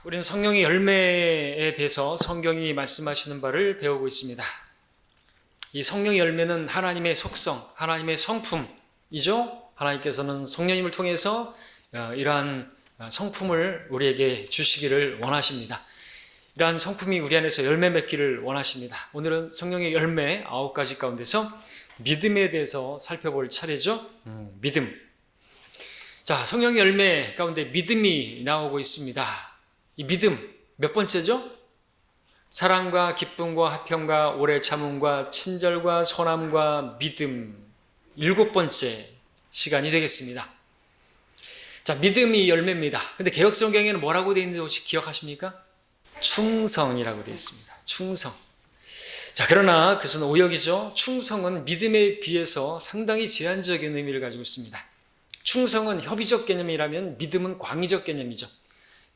우리는 성령의 열매에 대해서 성경이 말씀하시는 바를 배우고 있습니다. 이 성령의 열매는 하나님의 속성, 하나님의 성품이죠. 하나님께서는 성령님을 통해서 이러한 성품을 우리에게 주시기를 원하십니다. 이러한 성품이 우리 안에서 열매 맺기를 원하십니다. 오늘은 성령의 열매 9가지 가운데서 믿음에 대해서 살펴볼 차례죠. 믿음. 자, 성령의 열매 가운데 믿음이 나오고 있습니다. 이 믿음 몇 번째죠? 사랑과 기쁨과 화평과 오래 참음과 친절과 선함과 믿음 7번째 시간이 되겠습니다. 자, 믿음이 열매입니다. 근데 개역성경에는 뭐라고 되어 있는지 혹시 기억하십니까? 충성이라고 되어 있습니다. 충성. 자, 그러나 그것은 오역이죠. 충성은 믿음에 비해서 상당히 제한적인 의미를 가지고 있습니다. 충성은 협의적 개념이라면 믿음은 광의적 개념이죠.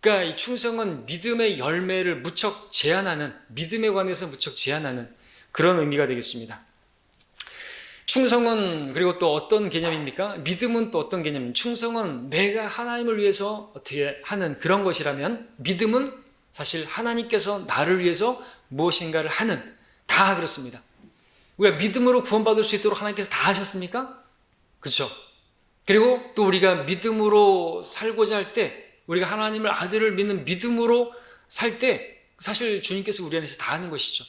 그러니까 이 충성은 믿음의 열매를 무척 제한하는, 믿음에 관해서 무척 제한하는 그런 의미가 되겠습니다. 충성은 그리고 또 어떤 개념입니까? 믿음은 또 어떤 개념입니까? 충성은 내가 하나님을 위해서 어떻게 하는 그런 것이라면 믿음은 사실 하나님께서 나를 위해서 무엇인가를 하는, 다 그렇습니다. 우리가 믿음으로 구원받을 수 있도록 하나님께서 다 하셨습니까? 그렇죠. 그리고 또 우리가 믿음으로 살고자 할 때, 우리가 하나님을 아들을 믿는 믿음으로 살 때 사실 주님께서 우리 안에서 다 하는 것이죠.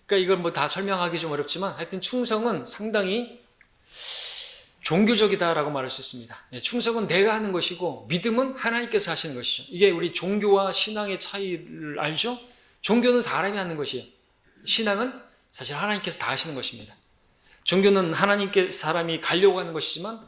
그러니까 이걸 뭐 다 설명하기 좀 어렵지만 하여튼 충성은 상당히 종교적이다라고 말할 수 있습니다. 충성은 내가 하는 것이고 믿음은 하나님께서 하시는 것이죠. 이게 우리 종교와 신앙의 차이를 알죠? 종교는 사람이 하는 것이에요. 신앙은 사실 하나님께서 다 하시는 것입니다. 종교는 하나님께 사람이 가려고 하는 것이지만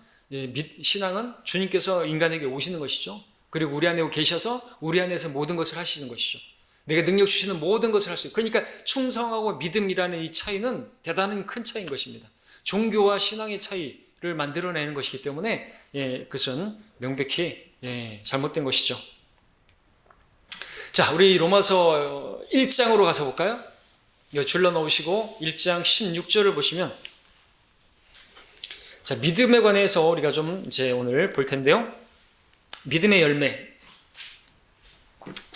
신앙은 주님께서 인간에게 오시는 것이죠. 그리고 우리 안에 계셔서 우리 안에서 모든 것을 하시는 것이죠. 내가 능력 주시는 모든 것을 할 수 있어요. 그러니까 충성하고 믿음이라는 이 차이는 대단히 큰 차이인 것입니다. 종교와 신앙의 차이를 만들어내는 것이기 때문에 그것은 명백히 잘못된 것이죠. 자, 우리 로마서 1장으로 가서 볼까요? 이거 줄러 놓으시고 1장 16절을 보시면, 자, 믿음에 관해서 우리가 좀 이제 오늘 볼 텐데요. 믿음의 열매.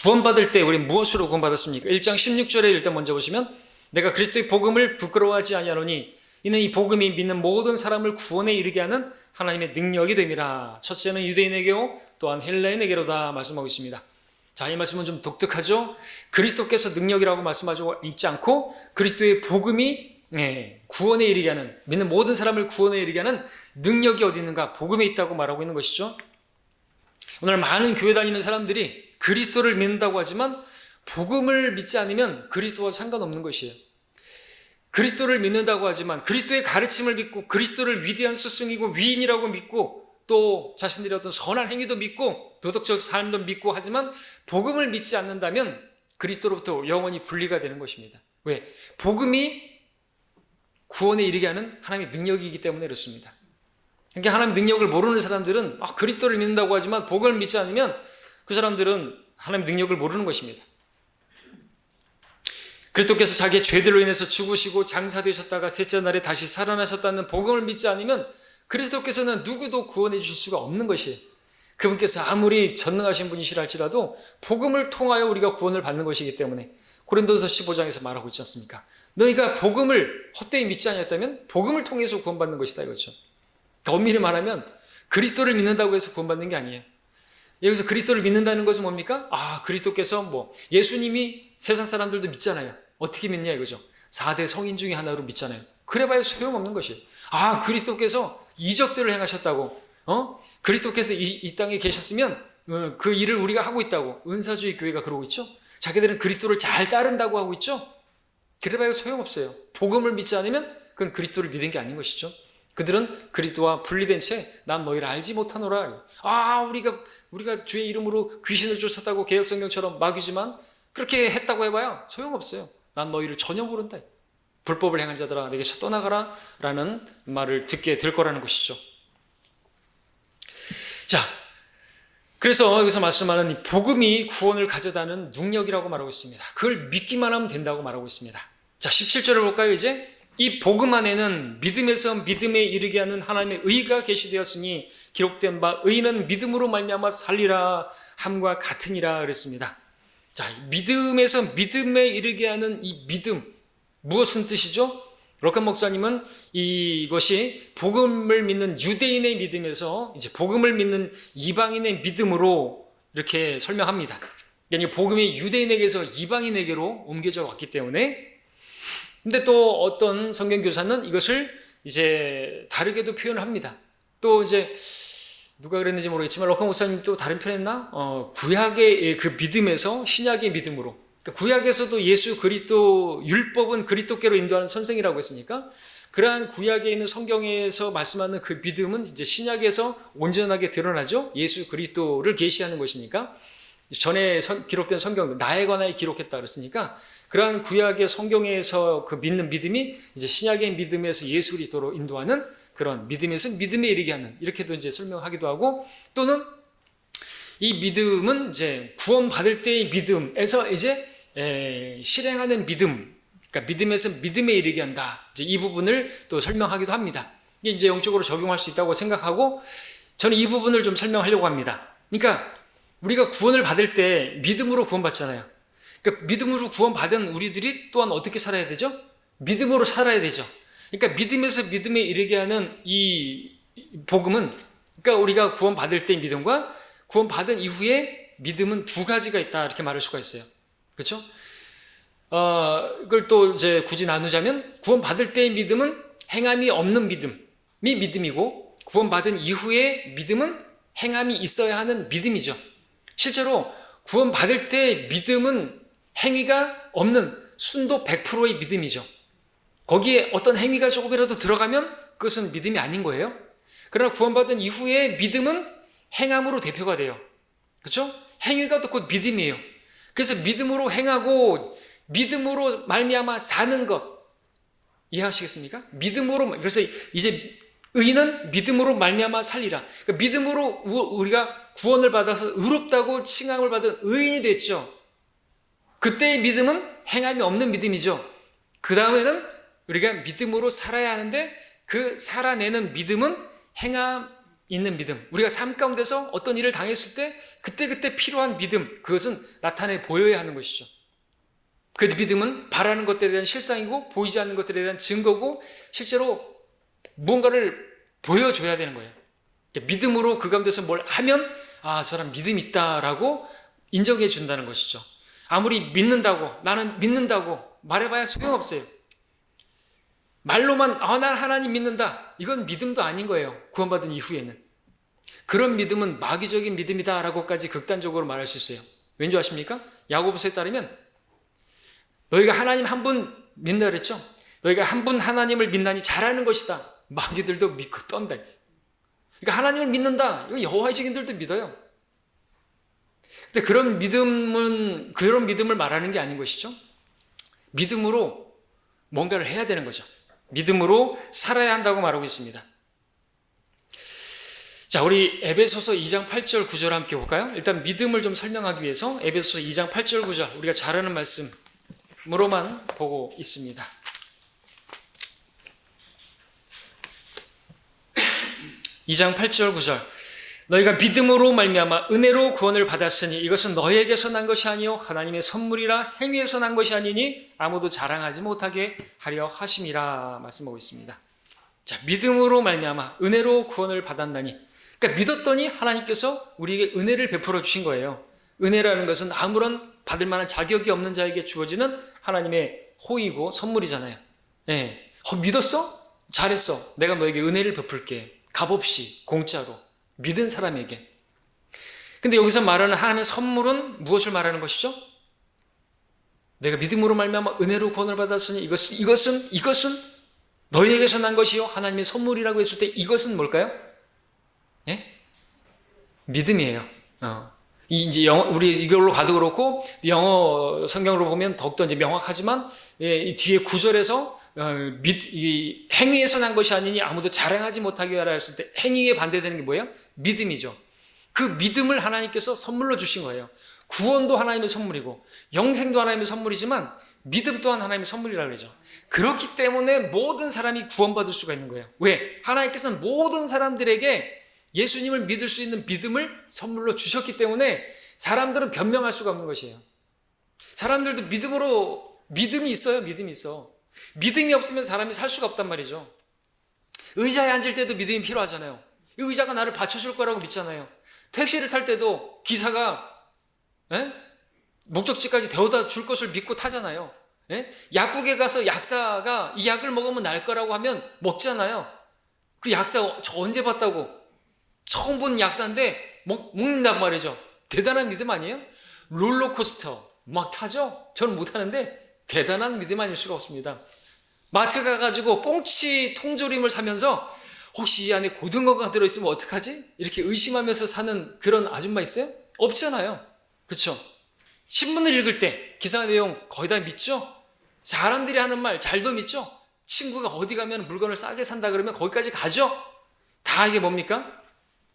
구원받을 때 우리 무엇으로 구원받았습니까? 1장 16절에 일단 먼저 보시면, 내가 그리스도의 복음을 부끄러워하지 아니하노니 이는 이 복음이 믿는 모든 사람을 구원에 이르게 하는 하나님의 능력이 됨이라. 첫째는 유대인에게요 또한 헬라인에게로다 말씀하고 있습니다. 자, 이 말씀은 좀 독특하죠. 그리스도께서 능력이라고 말씀하고 있지 않고 그리스도의 복음이 구원에 이르게 하는, 믿는 모든 사람을 구원에 이르게 하는 능력이 어디 있는가? 복음에 있다고 말하고 있는 것이죠. 오늘 많은 교회 다니는 사람들이 그리스도를 믿는다고 하지만 복음을 믿지 않으면 그리스도와 상관없는 것이에요. 그리스도를 믿는다고 하지만 그리스도의 가르침을 믿고 그리스도를 위대한 스승이고 위인이라고 믿고 또 자신들의 어떤 선한 행위도 믿고 도덕적 삶도 믿고 하지만 복음을 믿지 않는다면 그리스도로부터 영원히 분리가 되는 것입니다. 왜? 복음이 구원에 이르게 하는 하나님의 능력이기 때문에 그렇습니다. 그러니까 하나님의 능력을 모르는 사람들은 그리스도를 믿는다고 하지만 복음을 믿지 않으면 그 사람들은 하나님의 능력을 모르는 것입니다. 그리스도께서 자기의 죄들로 인해서 죽으시고 장사되셨다가 셋째 날에 다시 살아나셨다는 복음을 믿지 않으면 그리스도께서는 누구도 구원해 주실 수가 없는 것이에요. 그분께서 아무리 전능하신 분이시라 할지라도 복음을 통하여 우리가 구원을 받는 것이기 때문에 고린도서 15장에서 말하고 있지 않습니까? 너희가 복음을 헛되이 믿지 않았다면 복음을 통해서 구원받는 것이다 이거죠. 엄밀히 말하면 그리스도를 믿는다고 해서 구원받는 게 아니에요. 여기서 그리스도를 믿는다는 것은 뭡니까? 그리스도께서 예수님이 세상 사람들도 믿잖아요. 어떻게 믿냐 이거죠. 4대 성인 중에 하나로 믿잖아요. 그래봐야 소용없는 것이에요. 그리스도께서 이적들을 행하셨다고, 그리스도께서 이 땅에 계셨으면 그 일을 우리가 하고 있다고 은사주의 교회가 그러고 있죠. 자기들은 그리스도를 잘 따른다고 하고 있죠. 그래봐야 소용없어요. 복음을 믿지 않으면 그건 그리스도를 믿은 게 아닌 것이죠. 그들은 그리스도와 분리된 채 난 너희를 알지 못하노라. 우리가 주의 이름으로 귀신을 쫓았다고 개역성경처럼 막이지만 그렇게 했다고 해봐야 소용없어요. 난 너희를 전혀 모른다. 불법을 행한 자들아 내게서 떠나가라 라는 말을 듣게 될 거라는 것이죠. 자, 그래서 여기서 말씀하는 이 복음이 구원을 가져다는 능력이라고 말하고 있습니다. 그걸 믿기만 하면 된다고 말하고 있습니다. 자, 17절을 볼까요 이제? 이 복음 안에는 믿음에서 믿음에 이르게 하는 하나님의 의가 계시되었으니 기록된 바 의인은 믿음으로 말미암아 살리라 함과 같으니라 그랬습니다. 자, 믿음에서 믿음에 이르게 하는 이 믿음, 무엇은 뜻이죠? 럭한 목사님은 이것이 복음을 믿는 유대인의 믿음에서 이제 복음을 믿는 이방인의 믿음으로 이렇게 설명합니다. 그러니까 복음이 유대인에게서 이방인에게로 옮겨져 왔기 때문에. 근데 또 어떤 성경 교사는 이것을 이제 다르게도 표현을 합니다. 또 이제 누가 그랬는지 모르겠지만 럭한 목사님 또 다른 표현했나? 구약의 그 믿음에서 신약의 믿음으로. 그러니까 구약에서도 예수 그리스도 율법은 그리스도께로 인도하는 선생이라고 했으니까 그러한 구약에 있는 성경에서 말씀하는 그 믿음은 이제 신약에서 온전하게 드러나죠. 예수 그리스도를 계시하는 것이니까. 전에 기록된 성경 나에 관하여 기록했다 그랬으니까 그러한 구약의 성경에서 그 믿는 믿음이 이제 신약의 믿음에서 예수 그리스도로 인도하는 그런 믿음에서 믿음에 이르게 하는, 이렇게도 이제 설명하기도 하고, 또는 이 믿음은 이제 구원받을 때의 믿음에서 이제 실행하는 믿음, 그러니까 믿음에서 믿음에 이르게 한다. 이제 이 부분을 또 설명하기도 합니다. 이게 이제 영적으로 적용할 수 있다고 생각하고 저는 이 부분을 좀 설명하려고 합니다. 그러니까 우리가 구원을 받을 때 믿음으로 구원받잖아요. 그러니까 믿음으로 구원받은 우리들이 또한 어떻게 살아야 되죠? 믿음으로 살아야 되죠. 그러니까 믿음에서 믿음에 이르게 하는 이 복음은, 그러니까 우리가 구원받을 때의 믿음과 구원받은 이후에 믿음은 두 가지가 있다, 이렇게 말할 수가 있어요. 그렇죠? 이걸 또 이제 굳이 나누자면 구원받을 때의 믿음은 행함이 없는 믿음이 믿음이고, 구원받은 이후의 믿음은 행함이 있어야 하는 믿음이죠. 실제로 구원받을 때 믿음은 행위가 없는 순도 100%의 믿음이죠. 거기에 어떤 행위가 조금이라도 들어가면 그것은 믿음이 아닌 거예요. 그러나 구원받은 이후에 믿음은 행함으로 대표가 돼요. 그렇죠? 행위가 또 곧 믿음이에요. 그래서 믿음으로 행하고 믿음으로 말미암아 사는 것, 이해하시겠습니까? 믿음으로, 그래서 이제 의인은 믿음으로 말미암아 살리라. 그러니까 믿음으로 우리가 구원을 받아서 의롭다고 칭함을 받은 의인이 됐죠. 그때의 믿음은 행함이 없는 믿음이죠. 그 다음에는 우리가 믿음으로 살아야 하는데 그 살아내는 믿음은 행함 있는 믿음. 우리가 삶 가운데서 어떤 일을 당했을 때 그때그때 필요한 믿음, 그것은 나타내 보여야 하는 것이죠. 그 믿음은 바라는 것들에 대한 실상이고 보이지 않는 것들에 대한 증거고 실제로 무언가를 보여줘야 되는 거예요. 믿음으로 그 가운데서 뭘 하면 아, 저 사람 믿음 있다라고 인정해 준다는 것이죠. 아무리 믿는다고, 나는 믿는다고 말해봐야 소용없어요. 말로만 난 하나님 믿는다, 이건 믿음도 아닌 거예요. 구원받은 이후에는. 그런 믿음은 마귀적인 믿음이다라고까지 극단적으로 말할 수 있어요. 왠지 아십니까? 야고보서에 따르면 너희가 하나님 한 분 믿는다 그랬죠? 너희가 한 분 하나님을 믿나니 잘하는 것이다. 마귀들도 믿고 떤다. 그러니까 하나님을 믿는다, 이거 여호와의 증인들도 믿어요. 근데 그런 믿음을 말하는 게 아닌 것이죠. 믿음으로 뭔가를 해야 되는 거죠. 믿음으로 살아야 한다고 말하고 있습니다. 자, 우리 에베소서 2장 8절 9절 함께 볼까요? 일단 믿음을 좀 설명하기 위해서 에베소서 2장 8절 9절 우리가 잘 아는 말씀으로만 보고 있습니다. (2장 8절 9절) 너희가 믿음으로 말미암아 은혜로 구원을 받았으니 이것은 너희에게서 난 것이 아니요 하나님의 선물이라 행위에서 난 것이 아니니 아무도 자랑하지 못하게 하려 하심이라 말씀하고 있습니다. 자, 믿음으로 말미암아 은혜로 구원을 받았나니, 그러니까 믿었더니 하나님께서 우리에게 은혜를 베풀어 주신 거예요. 은혜라는 것은 아무런 받을 만한 자격이 없는 자에게 주어지는 하나님의 호의고 선물이잖아요. 예. 믿었어? 잘했어. 내가 너에게 은혜를 베풀게. 값없이 공짜로 믿은 사람에게. 근데 여기서 말하는 하나님의 선물은 무엇을 말하는 것이죠? 내가 믿음으로 말미암아 은혜로 구원을 받았으니 이것은 너희에게서 난 것이요 하나님의 선물이라고 했을 때 이것은 뭘까요? 예? 믿음이에요. 이제 우리 이걸로 가도 그렇고 영어 성경으로 보면 더욱더 이제 명확하지만 이 뒤에 9절에서 행위에서 난 것이 아니니 아무도 자랑하지 못하게 하라 했을 때 행위에 반대되는 게 뭐예요? 믿음이죠. 그 믿음을 하나님께서 선물로 주신 거예요. 구원도 하나님의 선물이고 영생도 하나님의 선물이지만 믿음 또한 하나님의 선물이라고 그러죠. 그렇기 때문에 모든 사람이 구원받을 수가 있는 거예요. 왜? 하나님께서는 모든 사람들에게 예수님을 믿을 수 있는 믿음을 선물로 주셨기 때문에 사람들은 변명할 수가 없는 것이에요. 사람들도 믿음이 있어요. 믿음이 있어. 믿음이 없으면 사람이 살 수가 없단 말이죠. 의자에 앉을 때도 믿음이 필요하잖아요. 이 의자가 나를 받쳐줄 거라고 믿잖아요. 택시를 탈 때도 기사가 목적지까지 데려다 줄 것을 믿고 타잖아요. 약국에 가서 약사가 이 약을 먹으면 날 거라고 하면 먹잖아요. 그 약사 저 언제 봤다고? 처음 본 약사인데 먹는단 말이죠. 대단한 믿음 아니에요? 롤러코스터 막 타죠? 저는 못 타는데 대단한 믿음 아닐 수가 없습니다. 마트 가가지고 꽁치 통조림을 사면서 혹시 이 안에 고등어가 들어있으면 어떡하지? 이렇게 의심하면서 사는 그런 아줌마 있어요? 없잖아요. 그렇죠? 신문을 읽을 때 기사 내용 거의 다 믿죠? 사람들이 하는 말 잘도 믿죠? 친구가 어디 가면 물건을 싸게 산다 그러면 거기까지 가죠? 다 이게 뭡니까?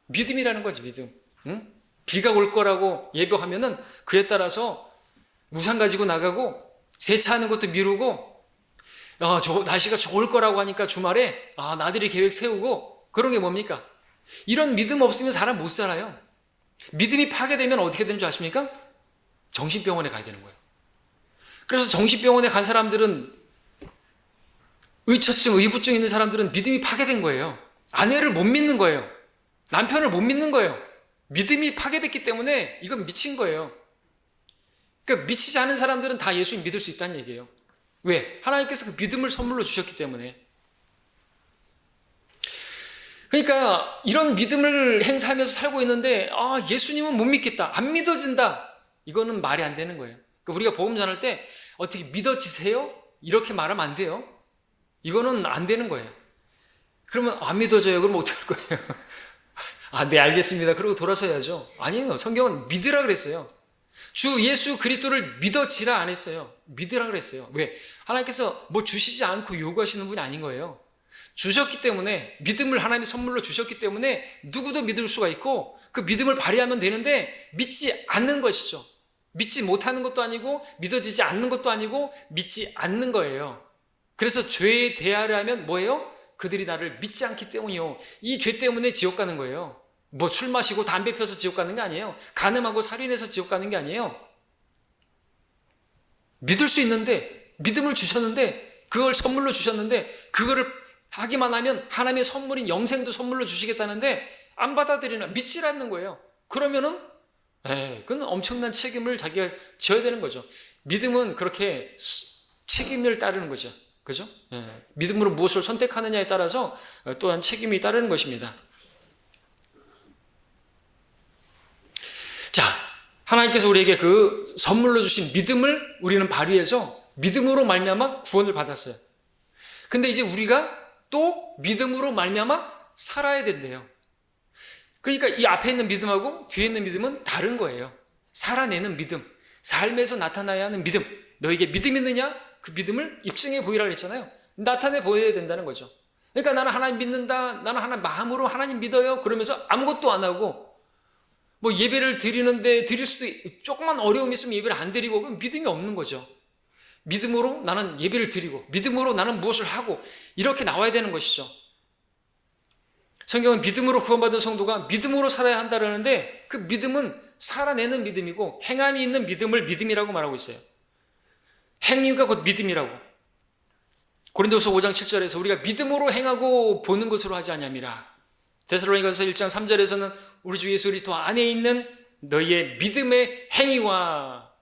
믿음이라는 거지, 믿음. 응? 비가 올 거라고 예보하면은 그에 따라서 우산 가지고 나가고 세차하는 것도 미루고 날씨가 좋을 거라고 하니까 주말에 나들이 계획 세우고 그런 게 뭡니까? 이런 믿음 없으면 사람 못 살아요. 믿음이 파괴되면 어떻게 되는 줄 아십니까? 정신병원에 가야 되는 거예요. 그래서 정신병원에 간 사람들은 의처증, 의부증 있는 사람들은 믿음이 파괴된 거예요. 아내를 못 믿는 거예요. 남편을 못 믿는 거예요. 믿음이 파괴됐기 때문에 이건 미친 거예요. 그러니까 미치지 않은 사람들은 다 예수님 믿을 수 있다는 얘기예요. 왜? 하나님께서 그 믿음을 선물로 주셨기 때문에. 그러니까 이런 믿음을 행사하면서 살고 있는데 예수님은 못 믿겠다. 안 믿어진다. 이거는 말이 안 되는 거예요. 그러니까 우리가 복음 전할 때 어떻게 믿어지세요? 이렇게 말하면 안 돼요. 이거는 안 되는 거예요. 그러면 안 믿어져요. 그럼 어떡할 거예요? 네, 알겠습니다. 그러고 돌아서야죠. 아니에요. 성경은 믿으라 그랬어요. 주 예수 그리스도를 믿어지라 안 했어요. 믿으라 그랬어요. 왜? 하나님께서 뭐 주시지 않고 요구하시는 분이 아닌 거예요. 주셨기 때문에, 믿음을 하나님이 선물로 주셨기 때문에 누구도 믿을 수가 있고 그 믿음을 발휘하면 되는데 믿지 않는 것이죠. 믿지 못하는 것도 아니고 믿어지지 않는 것도 아니고 믿지 않는 거예요. 그래서 죄에 대하려 하면 뭐예요? 그들이 나를 믿지 않기 때문이요. 이 죄 때문에 지옥 가는 거예요. 뭐 술 마시고 담배 펴서 지옥 가는 게 아니에요. 간음하고 살인해서 지옥 가는 게 아니에요. 믿을 수 있는데, 믿음을 주셨는데, 그걸 선물로 주셨는데, 그거를 하기만 하면 하나님의 선물인 영생도 선물로 주시겠다는데 안 받아들이나 믿지 않는 거예요. 그러면은 그건 엄청난 책임을 자기가 져야 되는 거죠. 믿음은 그렇게 책임을 따르는 거죠. 그죠? 믿음으로 무엇을 선택하느냐에 따라서 또한 책임이 따르는 것입니다. 자, 하나님께서 우리에게 그 선물로 주신 믿음을 우리는 발휘해서 믿음으로 말미암아 구원을 받았어요. 근데 이제 우리가 또 믿음으로 말미암아 살아야 된대요. 그러니까 이 앞에 있는 믿음하고 뒤에 있는 믿음은 다른 거예요. 살아내는 믿음, 삶에서 나타나야 하는 믿음. 너에게 믿음 있느냐? 그 믿음을 입증해 보이라 그랬잖아요. 나타내 보여야 된다는 거죠. 그러니까 나는 하나님 믿는다, 나는 하나님 마음으로 하나님 믿어요. 그러면서 아무것도 안 하고 뭐 예배를 드리는데 드릴 수도 조금만 어려움이 있으면 예배를 안 드리고 그럼 믿음이 없는 거죠. 믿음으로 나는 예배를 드리고 믿음으로 나는 무엇을 하고 이렇게 나와야 되는 것이죠. 성경은 믿음으로 구원받은 성도가 믿음으로 살아야 한다는데 그 믿음은 살아내는 믿음이고 행함이 있는 믿음을 믿음이라고 말하고 있어요. 행위가 곧 믿음이라고. 고린도서 5장 7절에서 우리가 믿음으로 행하고 보는 것으로 하지 아니함이라. 데살로니가서 1장 3절에서는 우리 주 예수 그리스도 안에 있는 너희의 믿음의 행위와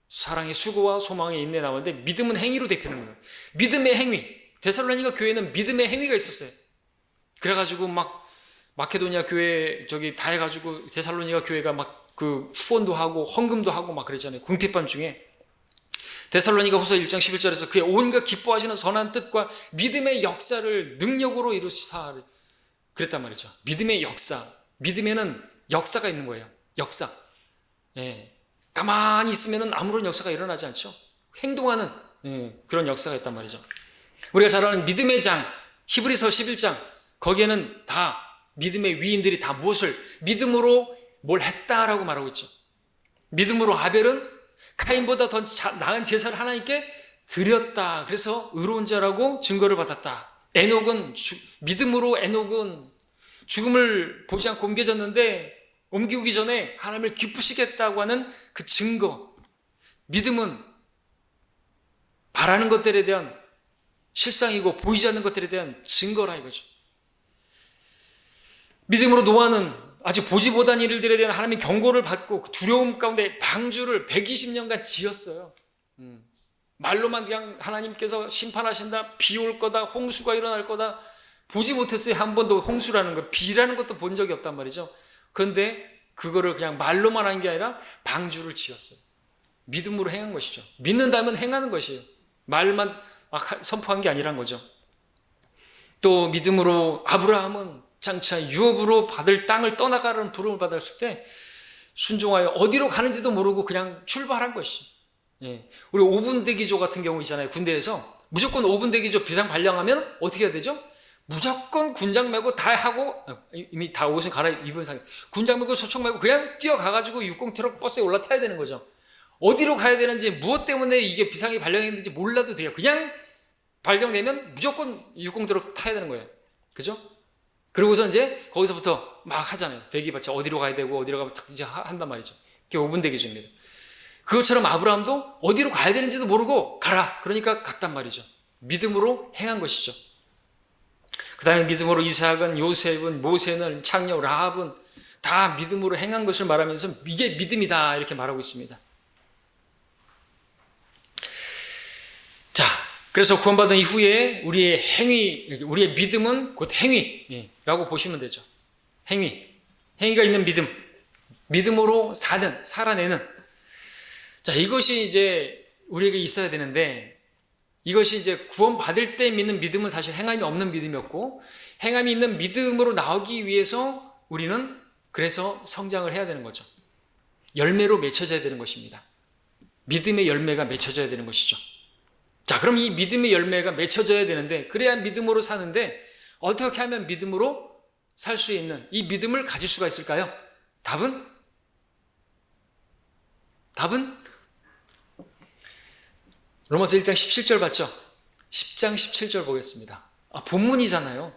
사랑의 수고와 소망의 인내 나오는데 믿음은 행위로 대표하는 거예요. 믿음의 행위. 데살로니가 교회는 믿음의 행위가 있었어요. 그래가지고 막 마케도니아 교회 다 해가지고 데살로니가 교회가 막 그 후원도 하고 헌금도 하고 막 그랬잖아요. 궁핍밤 중에. 데살로니가 후서 1장 11절에서 그의 온갖 기뻐하시는 선한 뜻과 믿음의 역사를 능력으로 이루시사 그랬단 말이죠. 믿음의 역사. 믿음에는 역사가 있는 거예요. 역사. 가만히 있으면 아무런 역사가 일어나지 않죠. 행동하는 그런 역사가 있단 말이죠. 우리가 잘 아는 믿음의 장, 히브리서 11장, 거기에는 다 믿음의 위인들이 다 무엇을 믿음으로 뭘 했다라고 말하고 있죠. 믿음으로 아벨은 카인보다 더 나은 제사를 하나님께 드렸다. 그래서 의로운 자라고 증거를 받았다. 믿음으로 에녹은 죽음을 보지 않고 옮겨졌는데 옮기기 전에 하나님을 기쁘시겠다고 하는 그 증거. 믿음은 바라는 것들에 대한 실상이고 보이지 않는 것들에 대한 증거라 이거죠. 믿음으로 노아는 아직 보지 못한 일들에 대한 하나님의 경고를 받고 두려움 가운데 방주를 120년간 지었어요. 말로만 그냥 하나님께서 심판하신다, 비 올 거다, 홍수가 일어날 거다, 보지 못했어요. 한 번도 홍수라는 거, 비라는 것도 본 적이 없단 말이죠. 그런데 그거를 그냥 말로만 한 게 아니라 방주를 지었어요. 믿음으로 행한 것이죠. 믿는다면 행하는 것이에요. 말만 막 선포한 게 아니란 거죠. 또 믿음으로 아브라함은 장차 유업으로 받을 땅을 떠나가라는 부름을 받았을 때 순종하여 어디로 가는지도 모르고 그냥 출발한 것이죠. 예. 우리 5분 대기조 같은 경우 있잖아요. 군대에서 무조건 5분 대기조 비상 발령하면 어떻게 해야 되죠? 무조건 군장 메고 다 하고, 이미 다 옷을 갈아입은 상태, 군장 메고 소총 메고 그냥 뛰어가가지고 60 트럭 버스에 올라타야 되는 거죠. 어디로 가야 되는지, 무엇 때문에 이게 비상이 발령했는지 몰라도 돼요. 그냥 발령되면 무조건 60 트럭 타야 되는 거예요. 그죠? 그러고서 이제 거기서부터 막 하잖아요. 대기받쳐 어디로 가야 되고 어디로 가면 이제 한단 말이죠. 그게 5분 대기조입니다. 그것처럼 아브라함도 어디로 가야 되는지도 모르고 가라. 그러니까 갔단 말이죠. 믿음으로 행한 것이죠. 그 다음에 믿음으로 이삭은, 요셉은, 모세는, 창녀 라합은 다 믿음으로 행한 것을 말하면서 이게 믿음이다 이렇게 말하고 있습니다. 자, 그래서 구원받은 이후에 우리의 행위, 우리의 믿음은 곧 행위라고 보시면 되죠. 행위가 있는 믿음, 믿음으로 살아내는. 자, 이것이 이제 우리에게 있어야 되는데, 이것이 이제 구원받을 때 믿는 믿음은 사실 행함이 없는 믿음이었고, 행함이 있는 믿음으로 나오기 위해서 우리는 그래서 성장을 해야 되는 거죠. 열매로 맺혀져야 되는 것입니다. 믿음의 열매가 맺혀져야 되는 것이죠. 자, 그럼 이 믿음의 열매가 맺혀져야 되는데, 그래야 믿음으로 사는데 어떻게 하면 믿음으로 살 수 있는 이 믿음을 가질 수가 있을까요? 답은 로마서 1장 17절 봤죠? 10장 17절 보겠습니다. 본문이잖아요.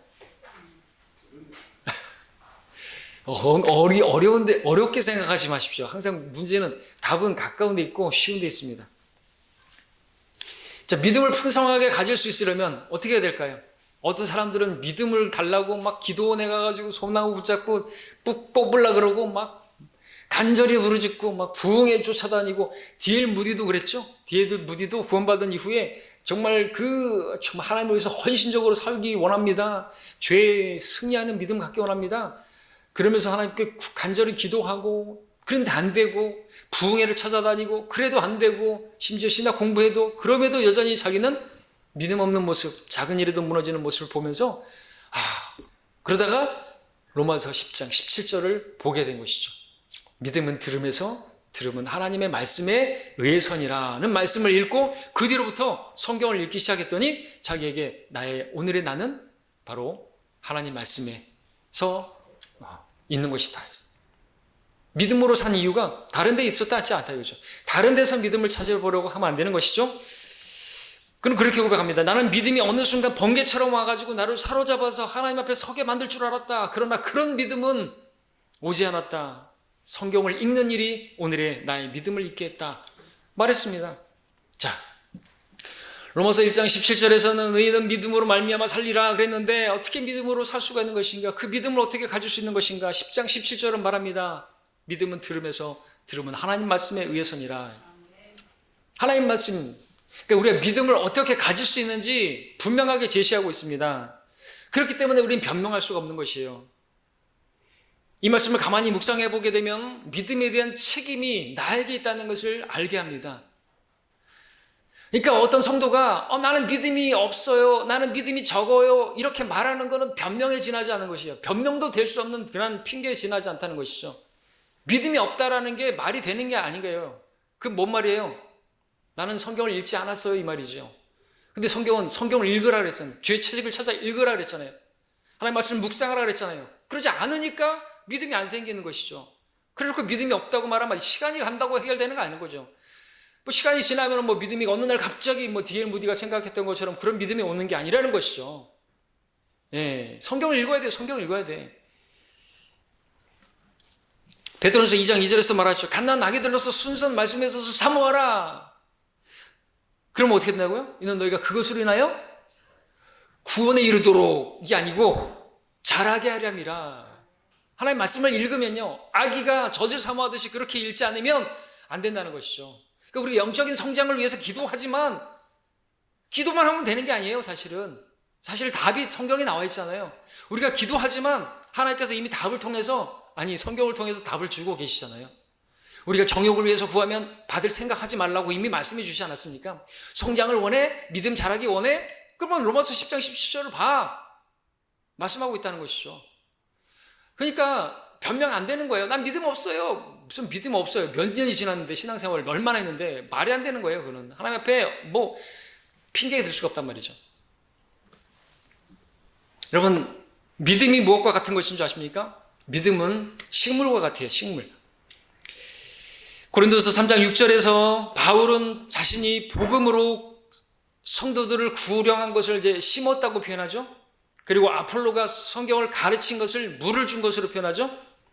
어려운데 어렵게 생각하지 마십시오. 항상 문제는 답은 가까운 데 있고 쉬운 데 있습니다. 자, 믿음을 풍성하게 가질 수 있으려면 어떻게 해야 될까요? 어떤 사람들은 믿음을 달라고 막 기도원에 가가지고 소나무 붙잡고 뽑으려고 그러고 막 간절히 부르짖고 막 부흥에 쫓아다니고, 디엘 무디도 그랬죠. 디엘 무디도 구원받은 이후에 정말 정말 하나님을 위해서 헌신적으로 살기 원합니다. 죄에 승리하는 믿음 갖기 원합니다. 그러면서 하나님께 간절히 기도하고, 그런데 안 되고, 부흥회를 찾아다니고 그래도 안 되고, 심지어 신학 공부해도 그럼에도 여전히 자기는 믿음 없는 모습, 작은 일에도 무너지는 모습을 보면서 그러다가 로마서 10장 17절을 보게 된 것이죠. 믿음은 들음에서, 들음은 하나님의 말씀에 의해서니라는 말씀을 읽고 그 뒤로부터 성경을 읽기 시작했더니 자기에게 오늘의 나는 바로 하나님 말씀에서 있는 것이다. 믿음으로 산 이유가 다른 데 있었다 하지 않다 이거죠. 다른 데서 믿음을 찾아보려고 하면 안 되는 것이죠. 그럼 그렇게 고백합니다. 나는 믿음이 어느 순간 번개처럼 와가지고 나를 사로잡아서 하나님 앞에 서게 만들 줄 알았다. 그러나 그런 믿음은 오지 않았다. 성경을 읽는 일이 오늘의 나의 믿음을 있게 했다 말했습니다. 자, 로마서 1장 17절에서는 너희는 믿음으로 말미암아 살리라 그랬는데 어떻게 믿음으로 살 수가 있는 것인가? 그 믿음을 어떻게 가질 수 있는 것인가? 10장 17절은 말합니다. 믿음은 들음에서, 들음은 하나님 말씀에 의해서니라. 하나님 말씀, 그러니까 우리가 믿음을 어떻게 가질 수 있는지 분명하게 제시하고 있습니다. 그렇기 때문에 우리는 변명할 수가 없는 것이에요. 이 말씀을 가만히 묵상해 보게 되면 믿음에 대한 책임이 나에게 있다는 것을 알게 합니다. 그러니까 어떤 성도가 나는 믿음이 없어요, 나는 믿음이 적어요 이렇게 말하는 것은 변명에 지나지 않은 것이에요. 변명도 될 수 없는 그런 핑계에 지나지 않다는 것이죠. 믿음이 없다라는 게 말이 되는 게 아닌 거예요. 그건 뭔 말이에요? 나는 성경을 읽지 않았어요 이 말이죠. 근데 성경을 읽으라 그랬잖아요. 죄의 채찍을 찾아 읽으라 그랬잖아요. 하나님 말씀을 묵상하라 그랬잖아요. 그러지 않으니까 믿음이 안 생기는 것이죠. 그래서 믿음이 없다고 말하면 시간이 간다고 해결되는 거 아닌 거죠. 시간이 지나면 믿음이 어느 날 갑자기 디엘 무디가 생각했던 것처럼 그런 믿음이 오는 게 아니라는 것이죠. 예, 성경을 읽어야 돼. 성경을 읽어야 돼. 베드로전서 2장 2절에서 말하죠. 갓난 아기들로서 순수한 말씀에 있어서 사모하라. 그럼 어떻게 된다고요? 이는 너희가 그것으로 인하여 구원에 이르도록이 아니고 자라게 하렴이라. 하나님의 말씀을 읽으면요, 아기가 젖을 사모하듯이 그렇게 읽지 않으면 안 된다는 것이죠. 그러니까 우리가 영적인 성장을 위해서 기도하지만 기도만 하면 되는 게 아니에요. 사실 답이 성경에 나와 있잖아요. 우리가 기도하지만 하나님께서 이미 답을 통해서, 아니 성경을 통해서 답을 주고 계시잖아요. 우리가 정욕을 위해서 구하면 받을 생각하지 말라고 이미 말씀해 주시지 않았습니까? 성장을 원해? 믿음 자라기 원해? 그러면 로마서 10장 17절을 봐. 말씀하고 있다는 것이죠. 그러니까 변명 안 되는 거예요. 난 믿음 없어요. 무슨 믿음 없어요. 몇 년이 지났는데, 신앙생활 얼마나 했는데 말이 안 되는 거예요. 그는 하나님 앞에 뭐 핑계가 될 수가 없단 말이죠. 여러분, 믿음이 무엇과 같은 것인 줄 아십니까? 믿음은 식물과 같아요. 식물. 고린도서 3장 6절에서 바울은 자신이 복음으로 성도들을 구령한 것을 이제 심었다고 표현하죠. 그리고 아폴로가 성경을 가르친 것을 물을 준 것으로 표현하죠.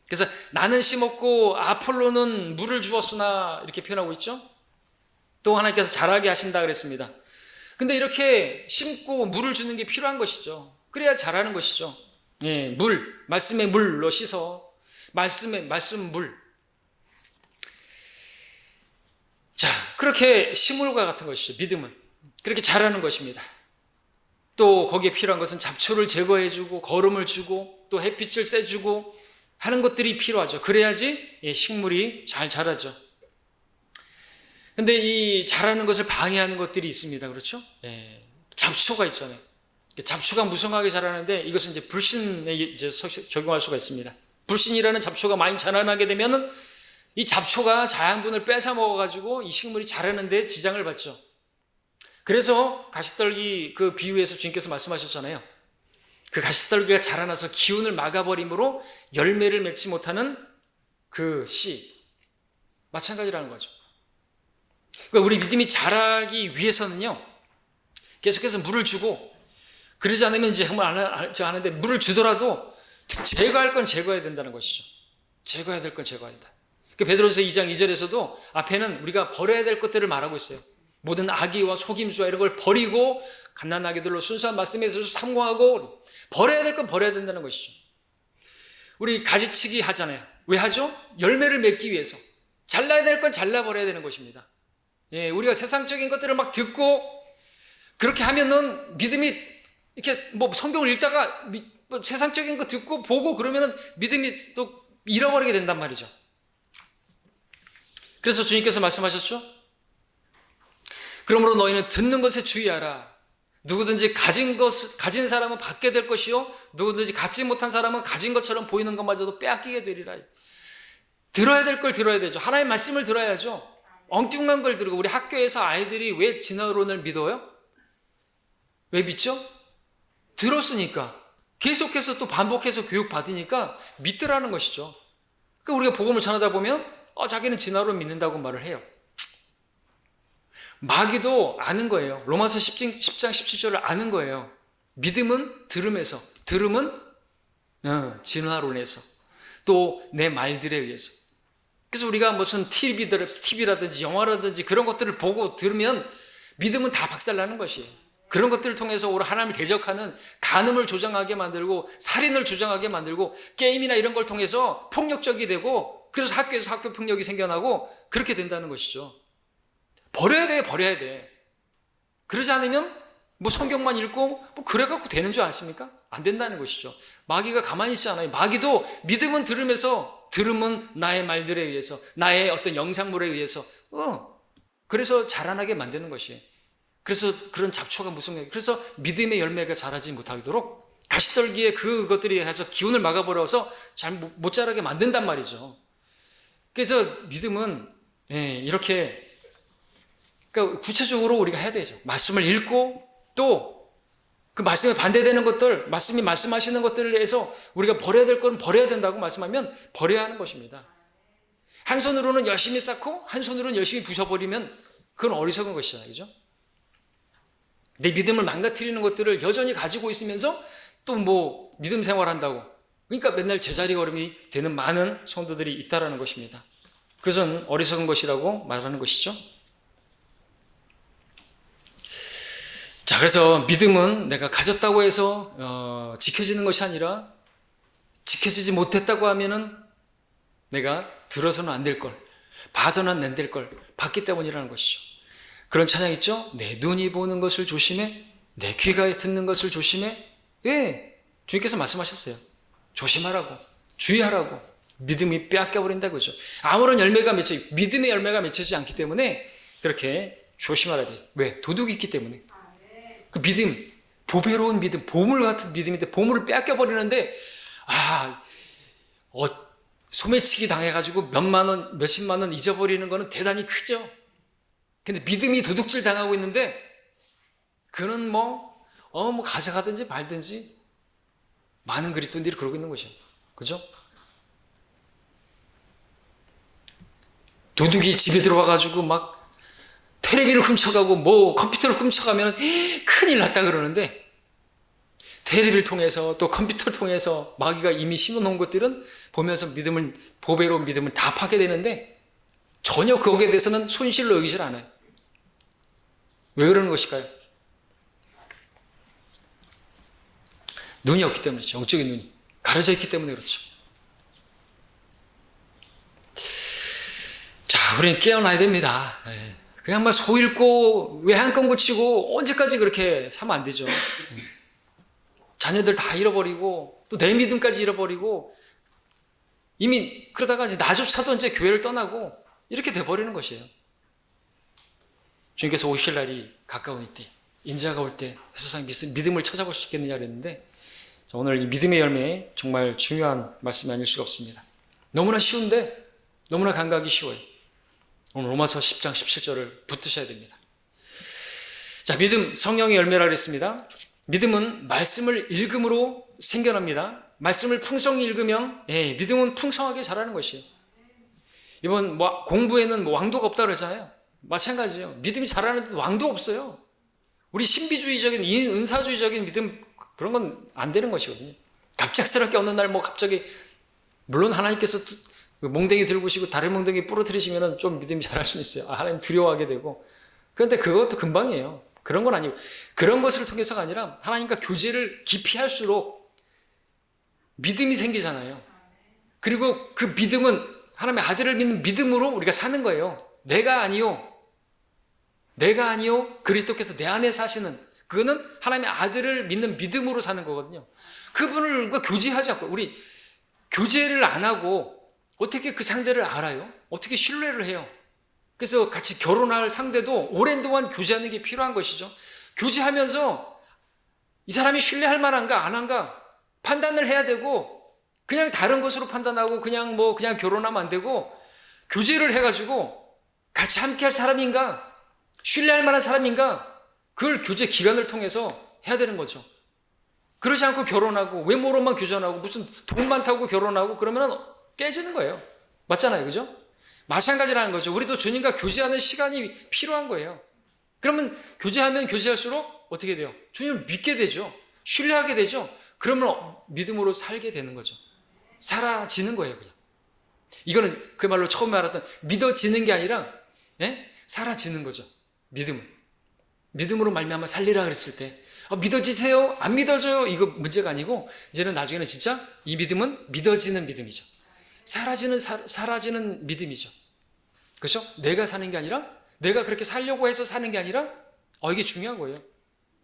그래서 나는 심었고 아폴로는 물을 주었으나 이렇게 표현하고 있죠. 또 하나님께서 자라게 하신다 그랬습니다. 근데 이렇게 심고 물을 주는 게 필요한 것이죠. 그래야 자라는 것이죠. 예, 물, 말씀의 물로 씻어. 말씀 물. 자, 그렇게 식물과 같은 것이죠. 믿음은. 그렇게 자라는 것입니다. 또 거기에 필요한 것은 잡초를 제거해주고 거름을 주고 또 햇빛을 쐬주고 하는 것들이 필요하죠. 그래야지 식물이 잘 자라죠. 근데 이 자라는 것을 방해하는 것들이 있습니다. 그렇죠? 잡초가 있잖아요. 잡초가 무성하게 자라는데 이것은 이제 불신에 이제 적용할 수가 있습니다. 불신이라는 잡초가 많이 자라나게 되면은 이 잡초가 자양분을 뺏어 먹어가지고 이 식물이 자라는데 지장을 받죠. 그래서 가시떨기 그 비유에서 주님께서 말씀하셨잖아요. 그 가시떨기가 자라나서 기운을 막아버림으로 열매를 맺지 못하는 그 씨. 마찬가지라는 거죠. 그러니까 우리 믿음이 자라기 위해서는요, 계속해서 물을 주고, 그러지 않으면 이제 정말 아는데 물을 주더라도 제거할 건 제거해야 된다는 것이죠. 제거해야 될 건 제거해야 된다. 그 베드로서 2장 2절에서도 앞에는 우리가 버려야 될 것들을 말하고 있어요. 모든 악의와 속임수와 이런 걸 버리고 갓난아기들로 순수한 말씀에서 삼고하고 버려야 될 건 버려야 된다는 것이죠. 우리 가지치기 하잖아요. 왜 하죠? 열매를 맺기 위해서. 잘라야 될 건 잘라버려야 되는 것입니다. 예, 우리가 세상적인 것들을 막 듣고 그렇게 하면은 믿음이 이렇게 뭐 성경을 읽다가 뭐 세상적인 거 듣고 보고 그러면은 믿음이 또 잃어버리게 된단 말이죠. 그래서 주님께서 말씀하셨죠. 그러므로 너희는 듣는 것에 주의하라. 누구든지 가진 사람은 받게 될 것이요, 누구든지 갖지 못한 사람은 가진 것처럼 보이는 것마저도 빼앗기게 되리라. 들어야 될 걸 들어야 되죠. 하나님의 말씀을 들어야죠. 엉뚱한 걸 들고. 우리 학교에서 아이들이 왜 진화론을 믿어요? 왜 믿죠? 들었으니까. 계속해서 또 반복해서 교육받으니까 믿더라는 것이죠. 그러니까 우리가 복음을 전하다 보면 자기는 진화론 믿는다고 말을 해요. 마귀도 아는 거예요. 로마서 10장 17절을 아는 거예요. 믿음은 들음에서, 들음은 진화론에서, 또 내 말들에 의해서. 그래서 우리가 무슨 TV라든지 영화라든지 그런 것들을 보고 들으면 믿음은 다 박살나는 것이에요. 그런 것들을 통해서 오늘 하나님을 대적하는 간음을 조장하게 만들고 살인을 조장하게 만들고 게임이나 이런 걸 통해서 폭력적이 되고, 그래서 학교에서 학교 폭력이 생겨나고 그렇게 된다는 것이죠. 버려야 돼. 그러지 않으면 뭐 성경만 읽고 뭐 그래갖고 되는 줄 아십니까? 안 된다는 것이죠. 마귀가 가만히 있지 않아요. 마귀도 믿음은 들음에서, 들음은 나의 말들에 의해서, 나의 어떤 영상물에 의해서 그래서 자라나게 만드는 것이에요. 그래서 그런 잡초가 무성해. 그래서 믿음의 열매가 자라지 못하도록 가시떨기에 그것들이 해서 기운을 막아버려서 잘 못 자라게 만든단 말이죠. 그래서 믿음은 이렇게, 그러니까 구체적으로 우리가 해야 되죠. 말씀을 읽고 또 그 말씀에 반대되는 것들, 말씀이 말씀하시는 것들에 대해서 우리가 버려야 될 건 버려야 된다고 말씀하면 버려야 하는 것입니다. 한 손으로는 열심히 쌓고 한 손으로는 열심히 부숴버리면 그건 어리석은 것이잖아요. 그죠? 내 믿음을 망가뜨리는 것들을 여전히 가지고 있으면서 또 뭐 믿음 생활한다고, 그러니까 맨날 제자리 걸음이 되는 많은 성도들이 있다라는 것입니다. 그것은 어리석은 것이라고 말하는 것이죠. 자, 그래서 믿음은 내가 가졌다고 해서 지켜지는 것이 아니라 지켜지지 못했다고 하면은 내가 들어서는 안 될 걸, 봐서는 안 될 걸 봤기 때문이라는 것이죠. 그런 찬양 있죠? 내 눈이 보는 것을 조심해, 내 귀가 듣는 것을 조심해. 왜? 주님께서 말씀하셨어요. 조심하라고, 주의하라고. 믿음이 빼앗겨버린다 그죠. 아무런 열매가 믿음의 열매가 맺혀지지 않기 때문에 그렇게 조심하라 돼. 왜? 도둑이 있기 때문에. 그 믿음, 보배로운 믿음, 보물 같은 믿음인데 보물을 빼앗겨버리는데 소매치기 당해가지고 몇만 원, 몇십만 원 잊어버리는 거는 대단히 크죠. 근데 믿음이 도둑질 당하고 있는데 그는 뭐 가져가든지 말든지 많은 그리스도인들이 그러고 있는 것이에요. 그죠? 도둑이 집에 들어와가지고 막 텔레비를 훔쳐가고 뭐 컴퓨터를 훔쳐가면 큰일 났다 그러는데 텔레비를 통해서 또 컴퓨터를 통해서 마귀가 이미 심어놓은 것들은 보면서 보배로운 믿음을 다 파게 되는데 전혀 거기에 대해서는 손실로 여기질 않아요. 왜 그러는 것일까요? 눈이 없기 때문이죠. 영적인 눈이 가려져 있기 때문에 그렇죠. 자, 우리는 깨어나야 됩니다. 그냥 막 소 잃고 외양간 고치고 언제까지 그렇게 살면 안 되죠. 자녀들 다 잃어버리고 또 내 믿음까지 잃어버리고 이미 그러다가 이제 나조차도 이제 교회를 떠나고 이렇게 돼버리는 것이에요. 주님께서 오실 날이 가까우니 때 인자가 올 때 세상 믿음을 찾아볼 수 있겠느냐 그랬는데 오늘 이 믿음의 열매 정말 중요한 말씀이 아닐 수가 없습니다. 너무나 쉬운데 너무나 감각이 쉬워요. 오늘 로마서 10장 17절을 붙드셔야 됩니다. 자, 믿음 성령의 열매라 그랬습니다. 믿음은 말씀을 읽음으로 생겨납니다. 말씀을 풍성히 읽으면 믿음은 풍성하게 자라는 것이에요. 이번 공부에는 왕도가 없다 그러잖아요. 마찬가지예요. 믿음이 자라는데 왕도 없어요. 우리 신비주의적인 은사주의적인 믿음 그런 건 안 되는 것이거든요. 갑작스럽게 어느 날 갑자기 물론 하나님께서 몽댕이 들고시고 다른 몽댕이 부러뜨리시면 좀 믿음이 자랄 수는 있어요. 하나님 두려워하게 되고. 그런데 그것도 금방이에요. 그런 건 아니고 그런 것을 통해서가 아니라 하나님과 교제를 깊이 할수록 믿음이 생기잖아요. 그리고 그 믿음은 하나님의 아들을 믿는 믿음으로 우리가 사는 거예요. 내가 아니요 그리스도께서 내 안에 사시는 그거는 하나님의 아들을 믿는 믿음으로 사는 거거든요. 그분을 교제하지 않고 우리 교제를 안 하고 어떻게 그 상대를 알아요? 어떻게 신뢰를 해요? 그래서 같이 결혼할 상대도 오랜 동안 교제하는 게 필요한 것이죠. 교제하면서 이 사람이 신뢰할 만한가 안 한가 판단을 해야 되고 그냥 다른 것으로 판단하고 그냥 결혼하면 안 되고 교제를 해가지고 같이 함께 할 사람인가 신뢰할 만한 사람인가 그걸 교제 기간을 통해서 해야 되는 거죠. 그러지 않고 결혼하고 외모로만 교제하고 무슨 돈 많다고 결혼하고 그러면 깨지는 거예요. 맞잖아요. 그죠? 마찬가지라는 거죠. 우리도 주님과 교제하는 시간이 필요한 거예요. 그러면 교제하면 교제할수록 어떻게 돼요? 주님을 믿게 되죠. 신뢰하게 되죠. 그러면 믿음으로 살게 되는 거죠. 사라지는 거예요. 그냥. 이거는 그야말로 처음에 알았던 믿어지는 게 아니라 사라지는 거죠. 믿음으로 말미암아 살리라 그랬을 때 믿어지세요? 안 믿어져요? 이거 문제가 아니고 이제는 나중에는 진짜 이 믿음은 믿어지는 믿음이죠. 사라지는 믿음이죠. 그렇죠? 내가 사는 게 아니라 내가 그렇게 살려고 해서 사는 게 아니라 이게 중요한 거예요.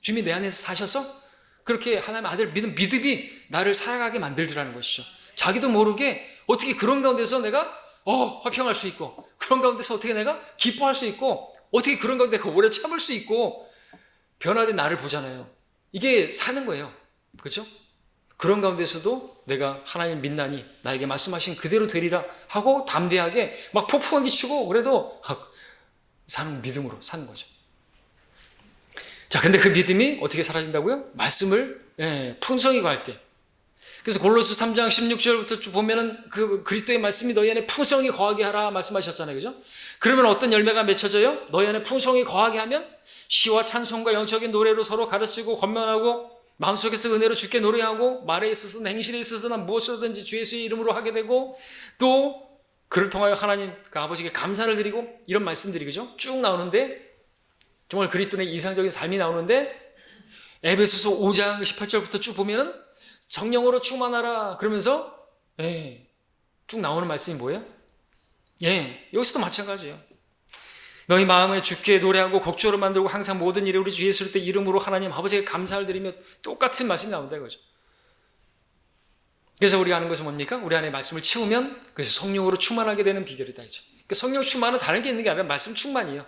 주님이 내 안에서 사셔서 그렇게 하나님의 아들 믿음이 나를 살아가게 만들더라는 것이죠. 자기도 모르게 어떻게 그런 가운데서 내가 화평할 수 있고 그런 가운데서 어떻게 내가 기뻐할 수 있고 어떻게 그런 가운데 오래 참을 수 있고 변화된 나를 보잖아요. 이게 사는 거예요. 그렇죠? 그런 가운데서도 내가 하나님 믿나니 나에게 말씀하신 그대로 되리라 하고 담대하게 막 폭풍하게 치고 그래도 사는 믿음으로 사는 거죠. 자, 근데 그 믿음이 어떻게 사라진다고요? 말씀을 풍성히 구할 때. 그래서 골로새 3장 16절부터 쭉 보면은 그 그리스도의 말씀이 너희 안에 풍성히 거하게 하라 말씀하셨잖아요. 그죠? 그러면 어떤 열매가 맺혀져요? 너희 안에 풍성히 거하게 하면 시와 찬송과 영적인 노래로 서로 가르치고 권면하고 마음속에서 은혜로 주께 노래하고 말에 있어서는 행실에 있어서는 무엇이든지 주 예수의 이름으로 하게 되고 또 그를 통하여 하나님 그 아버지께 감사를 드리고 이런 말씀들이 그죠? 쭉 나오는데 정말 그리스도의 이상적인 삶이 나오는데 에베소서 5장 18절부터 쭉 보면은 성령으로 충만하라 그러면서 쭉 나오는 말씀이 뭐예요? 여기서도 마찬가지예요. 너희 마음에 주께 노래하고 곡조를 만들고 항상 모든 일에 우리 주 예수 그리스도의 이름으로 하나님 아버지께 감사를 드리며 똑같은 말씀이 나온다 이거죠. 그래서 우리가 하는 것은 뭡니까? 우리 안에 말씀을 채우면 그래서 성령으로 충만하게 되는 비결이다 이죠. 그러니까 성령 충만은 다른 게 있는 게 아니라 말씀 충만이에요.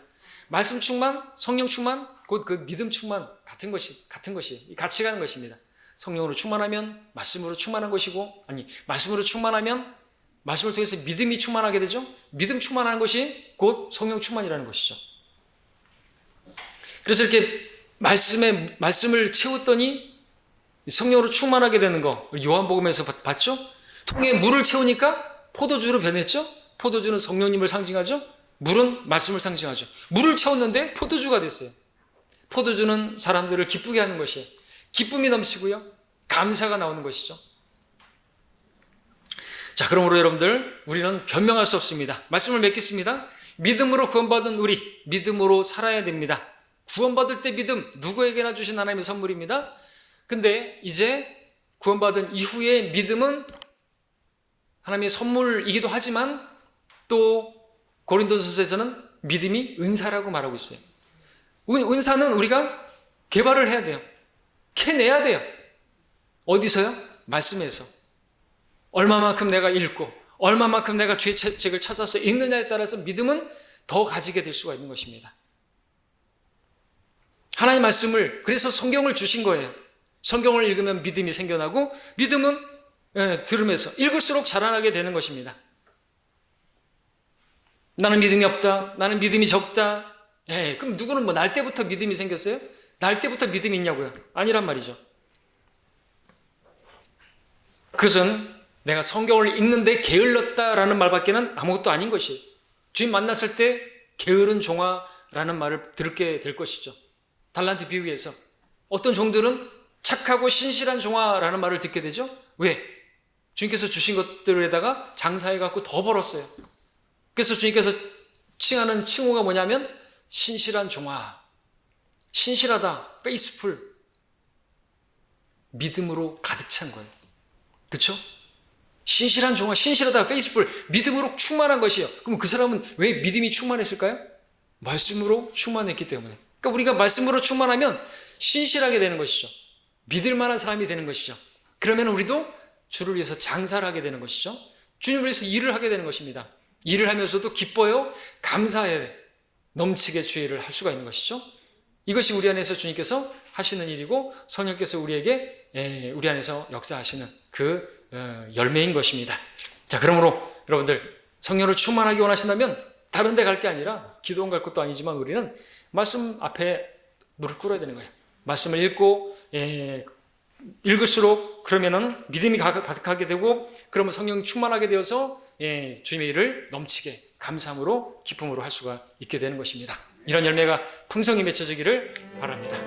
말씀 충만, 성령 충만, 곧 그 믿음 충만 같은 것이 같이 가는 것입니다. 성령으로 충만하면 말씀으로 충만한 것이고, 말씀으로 충만하면 말씀을 통해서 믿음이 충만하게 되죠. 믿음 충만하는 것이 곧 성령 충만이라는 것이죠. 그래서 이렇게 말씀을 채웠더니 성령으로 충만하게 되는 거 요한복음에서 봤죠? 통에 물을 채우니까 포도주로 변했죠? 포도주는 성령님을 상징하죠? 물은 말씀을 상징하죠. 물을 채웠는데 포도주가 됐어요. 포도주는 사람들을 기쁘게 하는 것이에요. 기쁨이 넘치고요. 감사가 나오는 것이죠. 자, 그러므로 여러분들 우리는 변명할 수 없습니다. 말씀을 맺겠습니다. 믿음으로 구원받은 우리 믿음으로 살아야 됩니다. 구원받을 때 믿음 누구에게나 주신 하나님의 선물입니다. 근데 이제 구원받은 이후의 믿음은 하나님의 선물이기도 하지만 또 고린도서에서는 믿음이 은사라고 말하고 있어요. 은사는 우리가 개발을 해야 돼요. 캐내야 돼요. 어디서요? 말씀에서. 얼마만큼 내가 읽고 얼마만큼 내가 주의 책을 찾아서 읽느냐에 따라서 믿음은 더 가지게 될 수가 있는 것입니다. 하나님의 말씀을 그래서 성경을 주신 거예요. 성경을 읽으면 믿음이 생겨나고 믿음은 들으면서 읽을수록 자라나게 되는 것입니다. 나는 믿음이 없다. 나는 믿음이 적다. 그럼 누구는 날 때부터 믿음이 생겼어요? 날 때부터 믿음이 있냐고요? 아니란 말이죠. 그것은 내가 성경을 읽는데 게을렀다라는 말밖에는 아무것도 아닌 것이에요. 주님 만났을 때 게으른 종아라는 말을 듣게 될 것이죠. 달란트 비유에서 어떤 종들은 착하고 신실한 종아라는 말을 듣게 되죠. 왜? 주님께서 주신 것들에다가 장사해갖고 더 벌었어요. 그래서 주님께서 칭하는 칭호가 뭐냐면 신실한 종아, 신실하다, 페이스풀, 믿음으로 가득 찬 거예요. 그렇죠? 신실한 종아, 신실하다, 페이스풀, 믿음으로 충만한 것이에요. 그럼 그 사람은 왜 믿음이 충만했을까요? 말씀으로 충만했기 때문에. 그러니까 우리가 말씀으로 충만하면 신실하게 되는 것이죠. 믿을 만한 사람이 되는 것이죠. 그러면 우리도 주를 위해서 장사를 하게 되는 것이죠. 주님을 위해서 일을 하게 되는 것입니다. 일을 하면서도 기뻐요, 감사해, 넘치게 주의 일을 할 수가 있는 것이죠. 이것이 우리 안에서 주님께서 하시는 일이고 성령께서 우리에게 우리 안에서 역사하시는 그 열매인 것입니다. 자, 그러므로 여러분들 성령으로 충만하기 원하신다면 다른 데 갈 게 아니라 기도원 갈 것도 아니지만 우리는 말씀 앞에 무릎 꿇어야 되는 거예요. 말씀을 읽고 읽을수록 그러면은 믿음이 가득하게 되고 그러면 성령 충만하게 되어서 주님의 일을 넘치게 감사함으로 기쁨으로 할 수가 있게 되는 것입니다. 이런 열매가 풍성히 맺혀지기를 바랍니다.